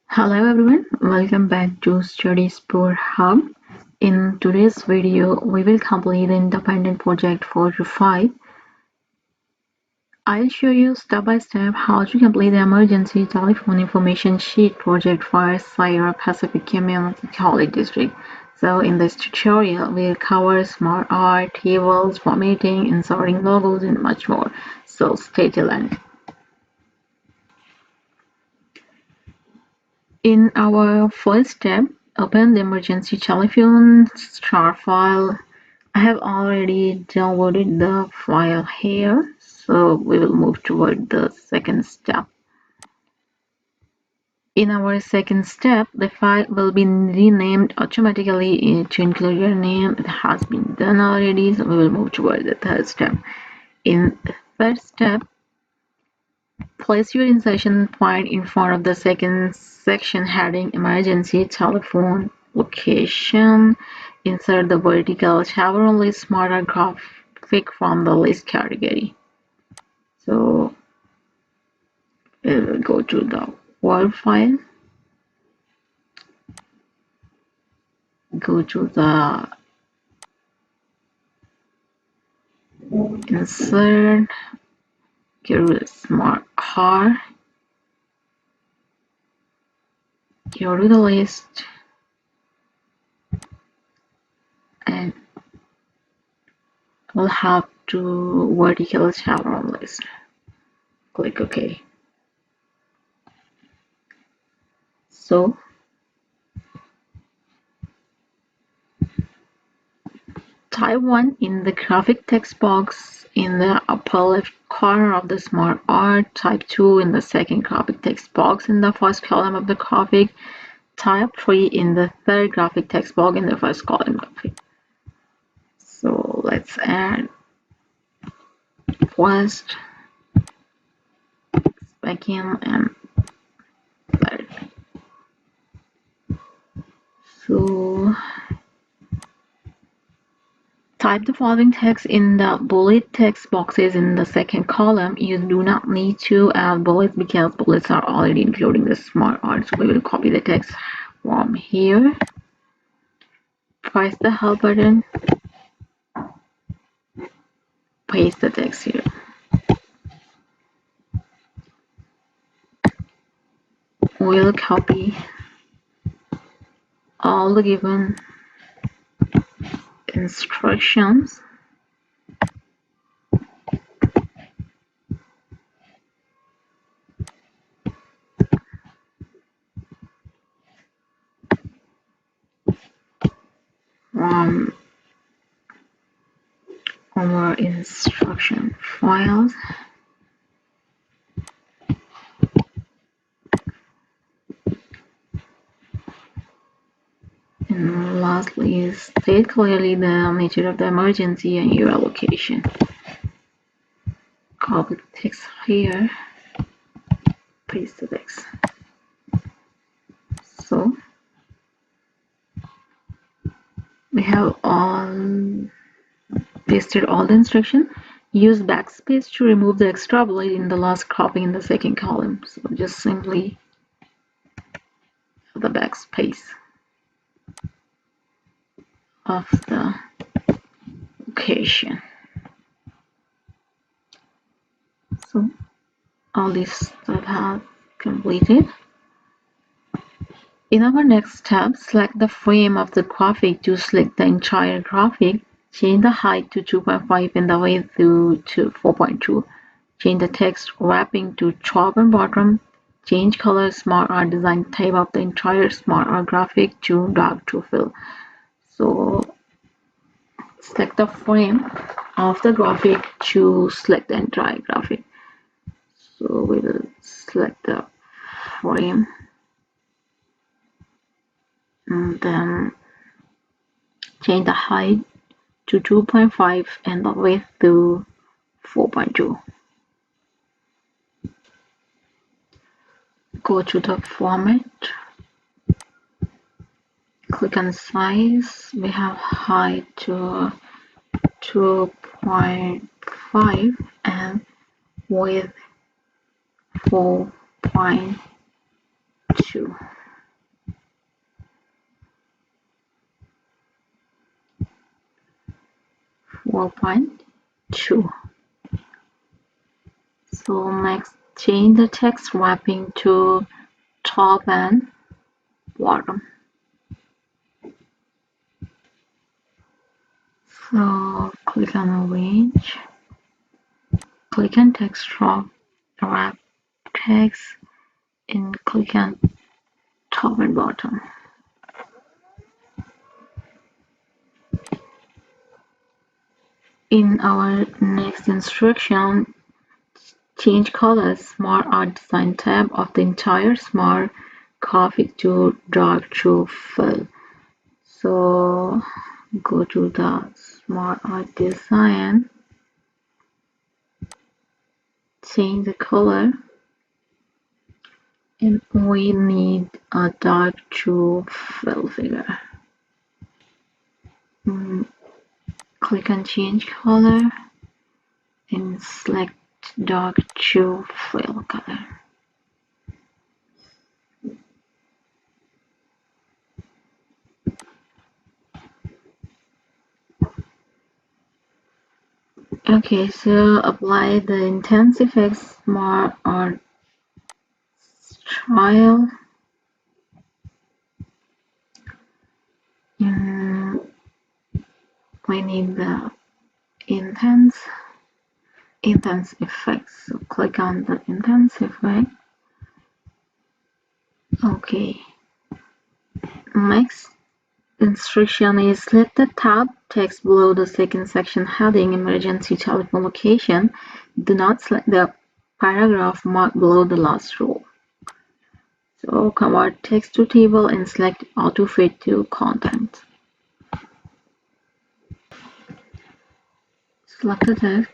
Hello everyone, welcome back to Study Sport Hub. In today's video, we will complete the independent project 4 to 5. I'll show you step by step how to complete the emergency telephone information sheet project for Sierra Pacific Community College District. So in this tutorial, we'll cover SmartArt, tables, formatting, inserting logos, and much more. So stay till end. In our first step, open the emergency telephone start file. I have already downloaded the file here, so we will move toward the second step. In our second step, the file will be renamed automatically to include your name. It has been done already, so we will move toward the third step. In the third step, place your insertion point in front of the second section heading Emergency Telephone Location. Insert the vertical chevron list SmartArt graphic from the list category. So we will go to the Word file, go to the Insert, go to SmartArt, go to the list, and we'll have to vertical chevron list. Click OK. So type 1 in the graphic text box in the upper left corner of the SmartArt. Type 2 in the second graphic text box in the first column of the graphic. Type 3 in the third graphic text box in the first column graphic. So let's add first, second, and third. So type the following text in the bullet text boxes in the second column. You do not need to add bullets because bullets are already included in the SmartArt. So we will copy the text from here. Press the help button. Paste the text here. We'll copy all the given instructions. From our instruction files. And lastly, state clearly the nature of the emergency and your location. Copy the text here, paste the text. So we have all pasted all the instruction. Use backspace to remove the extra bullet in the last copy in the second column. So just simply the backspace of the location. So all these stuff have completed. In our next step, select the frame of the graphic to select the entire graphic. Change the height to 2.5 and the width to 4.2. Change the text wrapping to top and bottom. Change color SmartArt design type of the entire SmartArt graphic to dark to fill. So select the frame of the graphic to select the entire graphic. So we will select the frame and then change the height to 2.5 and the width to 4.2. Go to the format, click on size. We have height to 2.5 and width 4.2. 12.2. So next, change the text wrapping to top and bottom. So click on arrange, click on text wrap text, and click on top and bottom. In our next instruction, change color SmartArt design tab of the entire smart graphic to dark to fill. So go to the SmartArt design, change the color, and we need a dark to fill figure. Click on change color and select dark to fill color. Okay, so apply the Intense Effects SmartArt style. We need the intense effects. So click on the intense effect. Okay. Next instruction is select the tab text below the second section heading emergency telephone location. Do not select the paragraph marked below the last row. So convert text to table and select auto fit to content. Select the text.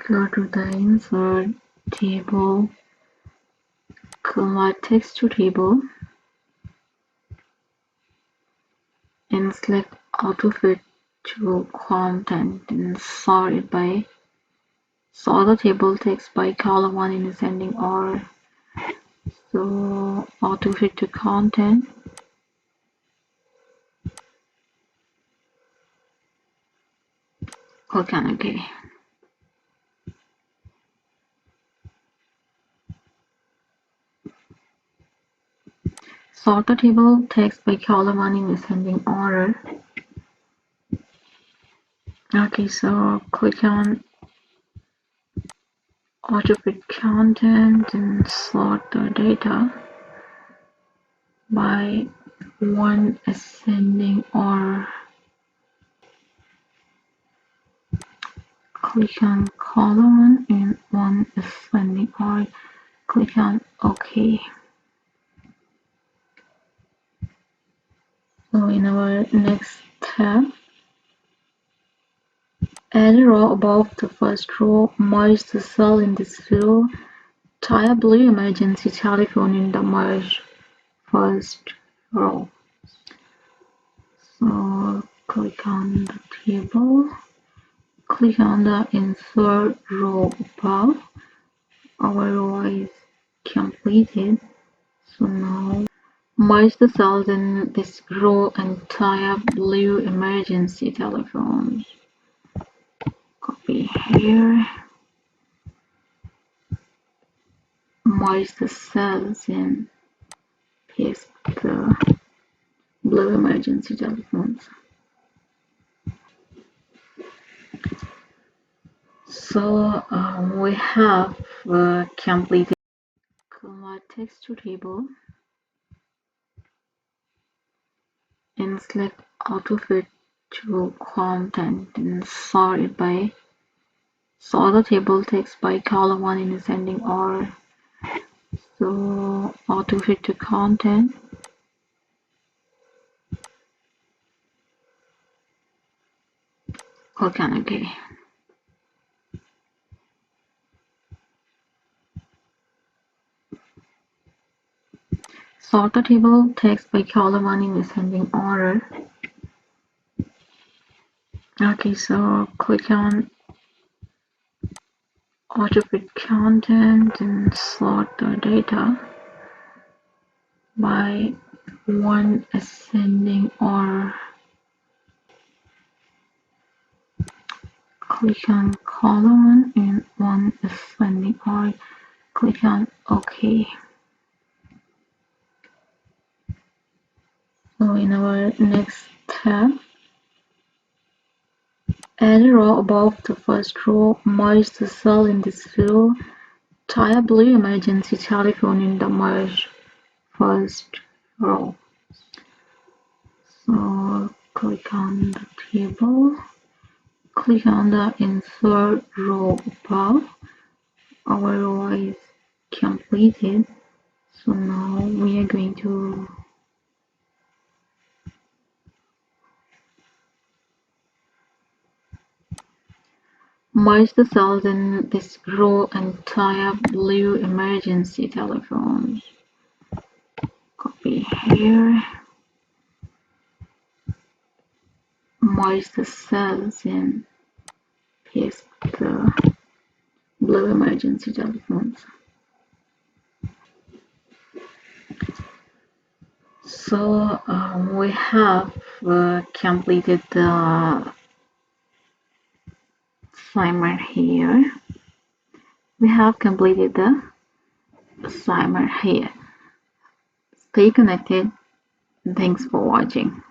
Go to the insert table, convert text to table, and select auto fit to content and sort it by sort the table text by column 1 in ascending order. So auto fit to content. Click on OK. Sort the table text by column 1 in ascending order. Okay, so click on auto fit content and sort the data by 1 ascending order. Click on column 1 and 1 ascending order. Click on OK. So in our next tab, add a row above the first row, merge the cell in this row, tie a blue emergency telephone in the merge first row. So click on the table, click on the insert row above. Our row is completed. So now merge the cells in this row and tie up blue emergency telephones. Copy here. Merge the cells and paste the blue emergency telephones. So we have completed. Convert text to table and select auto fit to content and sort it by sort the table text by column 1 in ascending order. So auto fit to content. Click on OK. Sort the table text by column 1 in ascending order. Okay, so click on auto fit content and sort the data by one ascending or click on column and one ascending or click on OK. So in our next tab, add a row above the first row, merge the cell in this row, tie a blue emergency telephone in the merge first row. So click on the table, click on the insert row above. Our row is completed. So now we are going to merge the cells in this row and tie up blue emergency telephones. Copy here. Merge the cells and paste the blue emergency telephones. So we have completed the SIMnet here. We have completed the SIMnet here. Stay connected. Thanks for watching.